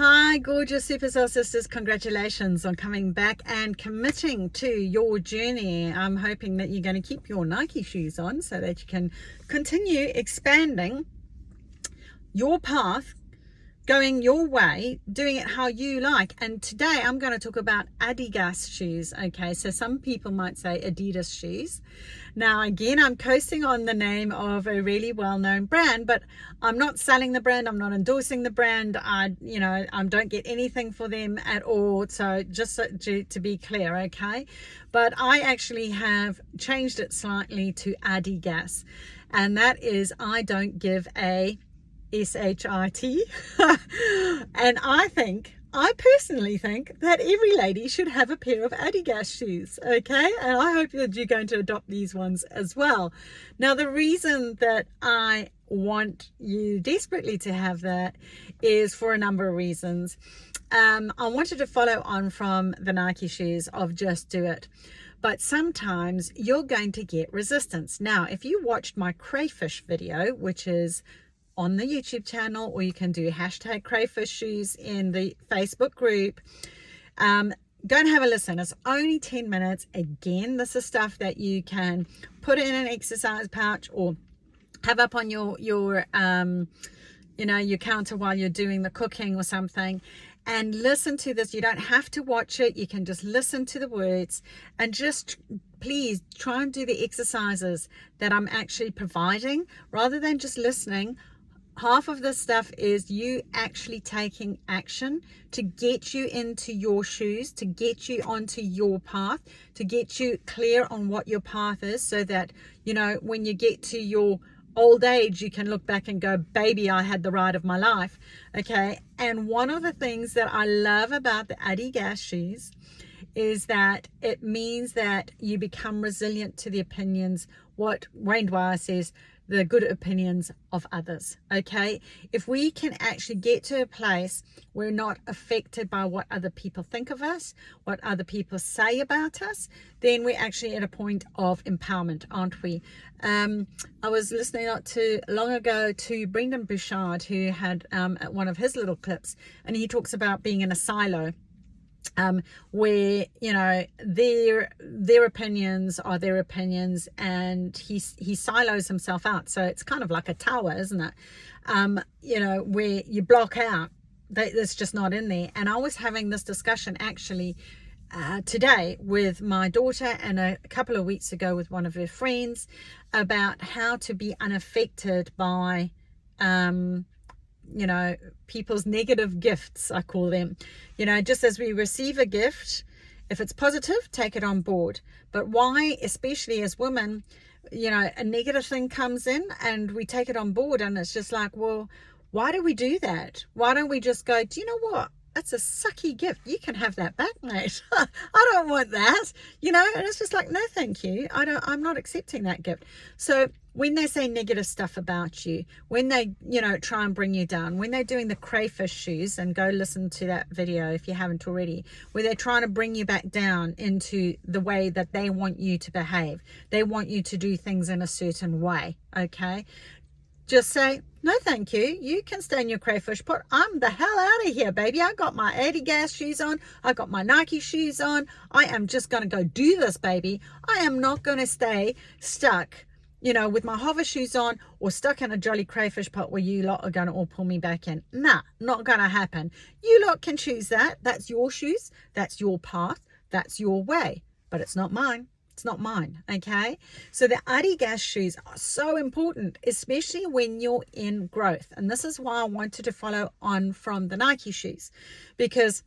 Hi, gorgeous Supercell sisters. Congratulations on coming back and committing to your journey. I'm hoping that you're going to keep your Nike shoes on so that you can continue expanding your path, going your way, doing it how you like. And today I'm going to talk about AIDIGAS shoes. Okay, so some people might say Adidas shoes. Now again, I'm coasting on the name of a really well-known brand, but I'm not selling the brand, I'm not endorsing the brand. I don't get anything for them at all, so just to be clear, okay? But I actually have changed it slightly to AIDIGAS, and that is I don't give a shit. And I personally think that every lady should have a pair of AIDIGAS shoes, okay? And I hope that you're going to adopt these ones as well. Now, the reason that I want you desperately to have that is for a number of reasons. I wanted to follow on from the Nike shoes of just do it. But sometimes you're going to get resistance. Now, if you watched my crayfish video, which is on the YouTube channel, or you can do hashtag crayfish shoes in the Facebook group, go and have a listen. It's only 10 minutes. Again, this is stuff that you can put in an exercise pouch or have up on your counter while you're doing the cooking or something, and listen to this. You don't have to watch it. You can just listen to the words and just please try and do the exercises that I'm actually providing rather than just listening. Half of this stuff is you actually taking action to get you into your shoes, to get you onto your path, to get you clear on what your path is, so that, when you get to your old age, you can look back and go, baby, I had the ride of my life. Okay. And one of the things that I love about the AIDIGAS shoes is that it means that you become resilient to the opinions, what Wayne Dwyer says, the good opinions of others. Okay, if we can actually get to a place where we're not affected by what other people think of us, what other people say about us, then we're actually at a point of empowerment, aren't we? I was listening not too long ago to Brendan Bouchard, who had one of his little clips, and he talks about being in a silo, where their opinions are their opinions, and he silos himself out. So it's kind of like a tower, isn't it? Where you block out, that's just not in there. And I was having this discussion actually today with my daughter, and a couple of weeks ago with one of her friends, about how to be unaffected by people's negative gifts, I call them. Just as we receive a gift, if it's positive, take it on board. But why, especially as women, a negative thing comes in and we take it on board, and it's just like, well, why do we do that? Why don't we just go, do you know what? That's a sucky gift. You can have that back, mate. I don't want that, and it's just like, no, thank you. I'm not accepting that gift. So when they say negative stuff about you, when they, try and bring you down, when they're doing the crayfish shoes, and go listen to that video if you haven't already, where they're trying to bring you back down into the way that they want you to behave. They want you to do things in a certain way. Okay. Just say, no, thank you. You can stay in your crayfish pot. I'm the hell out of here, baby. I got my AIDIGAS shoes on. I got my Nike shoes on. I am just going to go do this, baby. I am not going to stay stuck, with my hover shoes on, or stuck in a jolly crayfish pot where you lot are going to all pull me back in. Nah, not going to happen. You lot can choose that. That's your shoes. That's your path. That's your way. But it's not mine. It's not mine, okay? So the AIDIGAS shoes are so important, especially when you're in growth. And this is why I wanted to follow on from the Nike shoes, because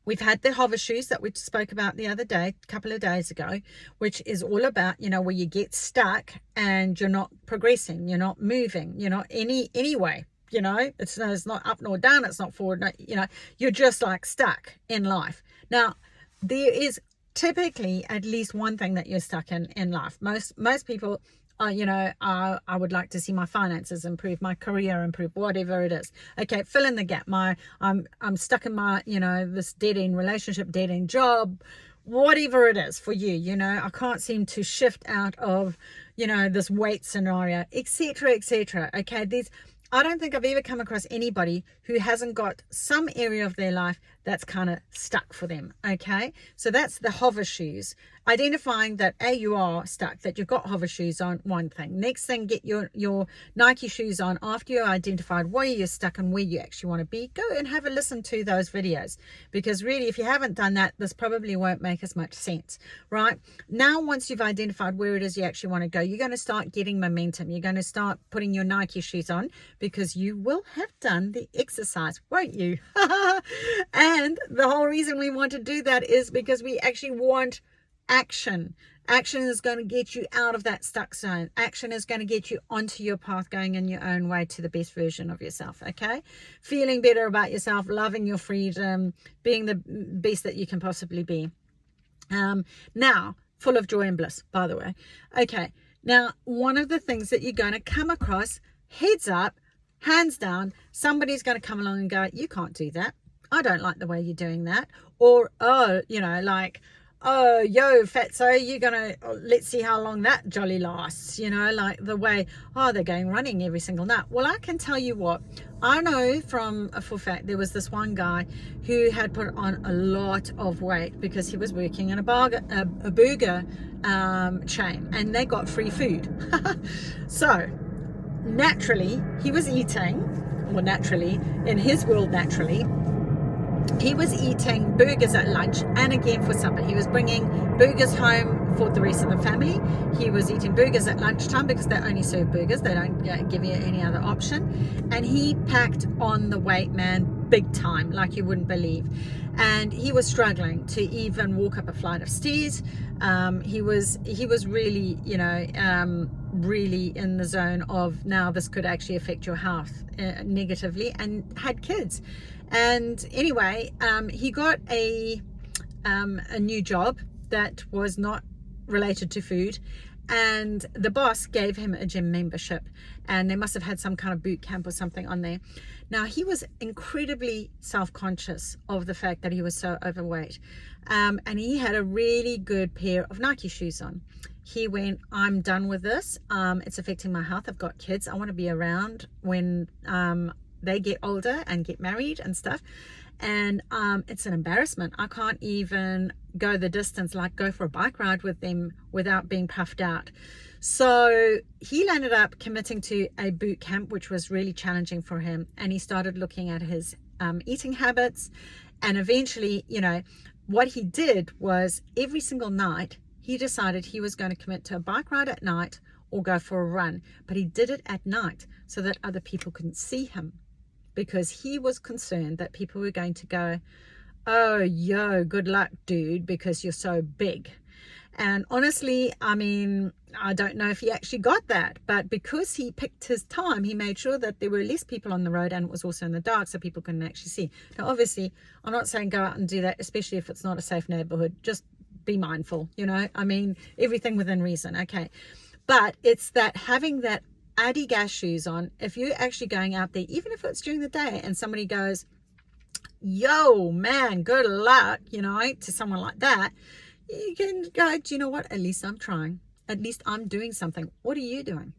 we've had the hover shoes that we spoke about the other day, a couple of days ago, which is all about, where you get stuck and you're not progressing, you're not moving, you're not anyway. It's not up nor down, it's not forward, you're just like stuck in life. Now, there is typically at least one thing that you're stuck in life. Most people I would like to see my finances improve, my career improve, whatever it is. Okay, fill in the gap. I'm stuck in my this dead end relationship, dead end job, whatever it is for you. I can't seem to shift out of this weight scenario, etc. Okay, I don't think I've ever come across anybody who hasn't got some area of their life that's kind of stuck for them. Okay, so that's the hover shoes. Identifying that you are stuck, that you've got hover shoes on, one thing. Next thing, get your Nike shoes on after you identified where you're stuck and where you actually want to be. Go and have a listen to those videos, because really, if you haven't done that, this probably won't make as much sense. Right now, once you've identified where it is you actually want to go, you're going to start getting momentum. You're going to start putting your Nike shoes on, because you will have done the exercise, won't you? And the whole reason we want to do that is because we actually want action. Action is going to get you out of that stuck zone. Action is going to get you onto your path, going in your own way to the best version of yourself. Okay, feeling better about yourself, loving your freedom, being the best that you can possibly be. Now, full of joy and bliss, by the way. Okay, now one of the things that you're going to come across, heads up, hands down, somebody's going to come along and go, you can't do that. I don't like the way you're doing that. Or, oh, like, oh, yo, fatso, you're going to, let's see how long that jolly lasts, like the way, oh, they're going running every single night. Well, I can tell you what, I know from a full fact, there was this one guy who had put on a lot of weight because he was working in a burger chain, and they got free food. So naturally, he was eating, in his world, he was eating burgers at lunch and again for supper. He was bringing burgers home for the rest of the family. He was eating burgers at lunchtime because they only serve burgers. They don't give you any other option. And he packed on the weight, man, big time, like you wouldn't believe. And he was struggling to even walk up a flight of stairs. He was really, really in the zone of, now this could actually affect your health negatively, and had kids. And anyway, he got a new job that was not related to food, and the boss gave him a gym membership, and they must have had some kind of boot camp or something on there. Now, he was incredibly self-conscious of the fact that he was so overweight, and he had a really good pair of Nike shoes on. He went, I'm done with this. It's affecting my health. I've got kids. I want to be around when they get older and get married and stuff. And it's an embarrassment. I can't even go the distance, like go for a bike ride with them without being puffed out. So he ended up committing to a boot camp, which was really challenging for him. And he started looking at his eating habits. And eventually, what he did was every single night, he decided he was going to commit to a bike ride at night or go for a run. But he did it at night so that other people couldn't see him, because he was concerned that people were going to go, oh, yo, good luck, dude, because you're so big. And honestly, I mean, I don't know if he actually got that, but because he picked his time, he made sure that there were less people on the road, and it was also in the dark so people couldn't actually see. Now, obviously, I'm not saying go out and do that, especially if it's not a safe neighborhood. Just be mindful, I mean, everything within reason. Okay. But it's that having that AIDIGAS shoes on, if you're actually going out there, even if it's during the day, and somebody goes, yo, man, good luck, to someone like that, you can go, do you know what? At least I'm trying. At least I'm doing something. What are you doing?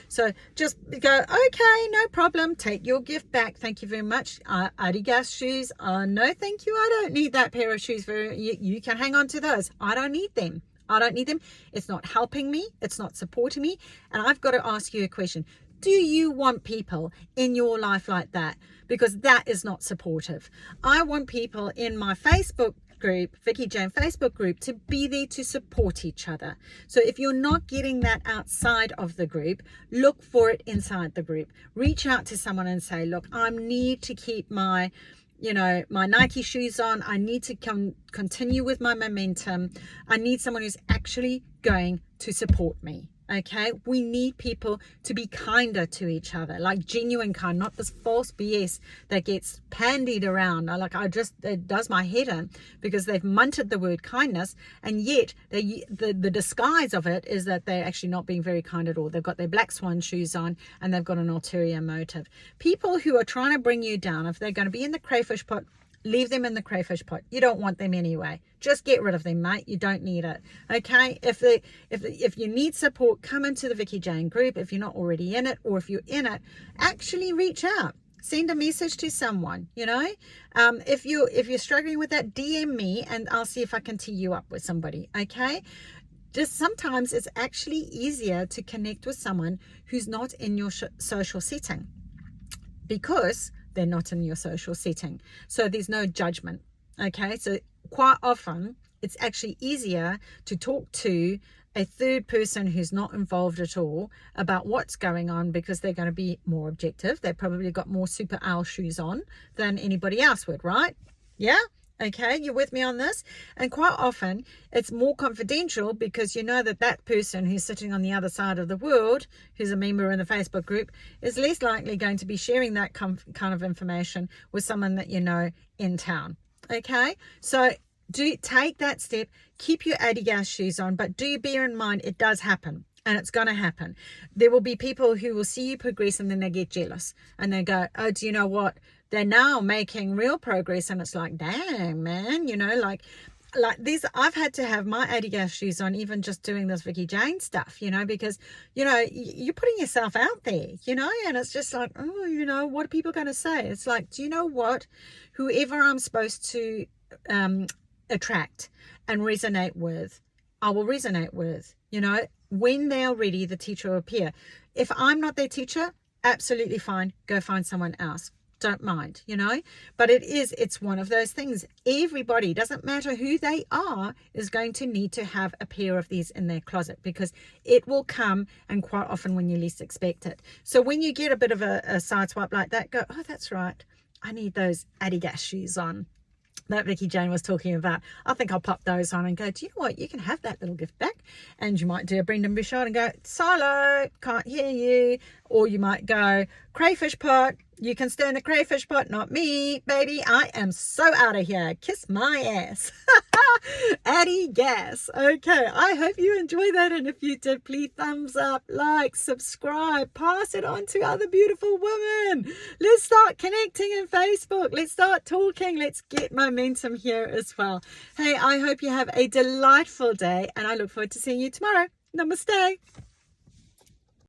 So just go, okay, no problem. Take your gift back. Thank you very much. AIDIGAS shoes. No, thank you. I don't need that pair of shoes. You can hang on to those. I don't need them. It's not helping me. It's not supporting me. And I've got to ask you a question. Do you want people in your life like that? Because that is not supportive. I want people in my Facebook group, Vicki Jane Facebook group, to be there to support each other. So if you're not getting that outside of the group, look for it inside the group. Reach out to someone and say, look, I need to keep my Nike shoes on. I need to continue with my momentum. I need someone who's actually going to support me. Okay, we need people to be kinder to each other, like genuine kind, not this false BS that gets pandied around. It does my head in, because they've munted the word kindness, and yet the disguise of it is that they're actually not being very kind at all. They've got their black swan shoes on, and they've got an ulterior motive. People who are trying to bring you down, if they're going to be in the crayfish pot Leave them in the crayfish pot. You don't want them anyway. Just get rid of them, mate. You don't need it. Okay? If you need support, come into the Vicki Jane group. If you're not already in it, or if you're in it, actually reach out. Send a message to someone, you know. If you're struggling with that, DM me and I'll see if I can tee you up with somebody. Okay? Just sometimes it's actually easier to connect with someone who's not in your social setting, because they're not in your social setting. So there's no judgment. Okay, so quite often it's actually easier to talk to a third person who's not involved at all about what's going on, because they're going to be more objective. They've probably got more super owl shoes on than anybody else would, right? Yeah? Okay, you're with me on this? And quite often it's more confidential, because you know that person who's sitting on the other side of the world, who's a member in the Facebook group, is less likely going to be sharing that kind of information with someone that you know in town. Okay, so do take that step. Keep your AIDIGAS shoes on, but do bear in mind it does happen. And it's going to happen. There will be people who will see you progress and then they get jealous and they go, oh, do you know what? They're now making real progress. And it's like, dang, man, you know, like these, I've had to have my AIDIGAS shoes on, even just doing this Vicki Jane stuff, you know, because, you know, you're putting yourself out there, you know, and it's just like, oh, you know, what are people going to say? It's like, do you know what? Whoever I'm supposed to attract and resonate with, I will resonate with, you know. When they are ready, the teacher will appear. If I'm not their teacher, absolutely fine. Go find someone else. Don't mind, you know. But it's one of those things. Everybody, doesn't matter who they are, is going to need to have a pair of these in their closet, because it will come, and quite often when you least expect it. So when you get a bit of a side swipe like that, go, oh, that's right. I need those AIDIGAS shoes on that Vicki Jane was talking about. I think I'll pop those on and go, do you know what? You can have that little gift back. And you might do a Brendan Bouchard and go, silo, can't hear you. Or you might go, crayfish pot. You can stay in the crayfish pot, not me, baby. I am so out of here. Kiss my ass. AIDIGAS. Okay, I hope you enjoy that. And if you did, please thumbs up, like, subscribe, pass it on to other beautiful women. Let's start connecting in Facebook. Let's start talking. Let's get momentum here as well. Hey, I hope you have a delightful day, and I look forward to seeing you tomorrow. Namaste.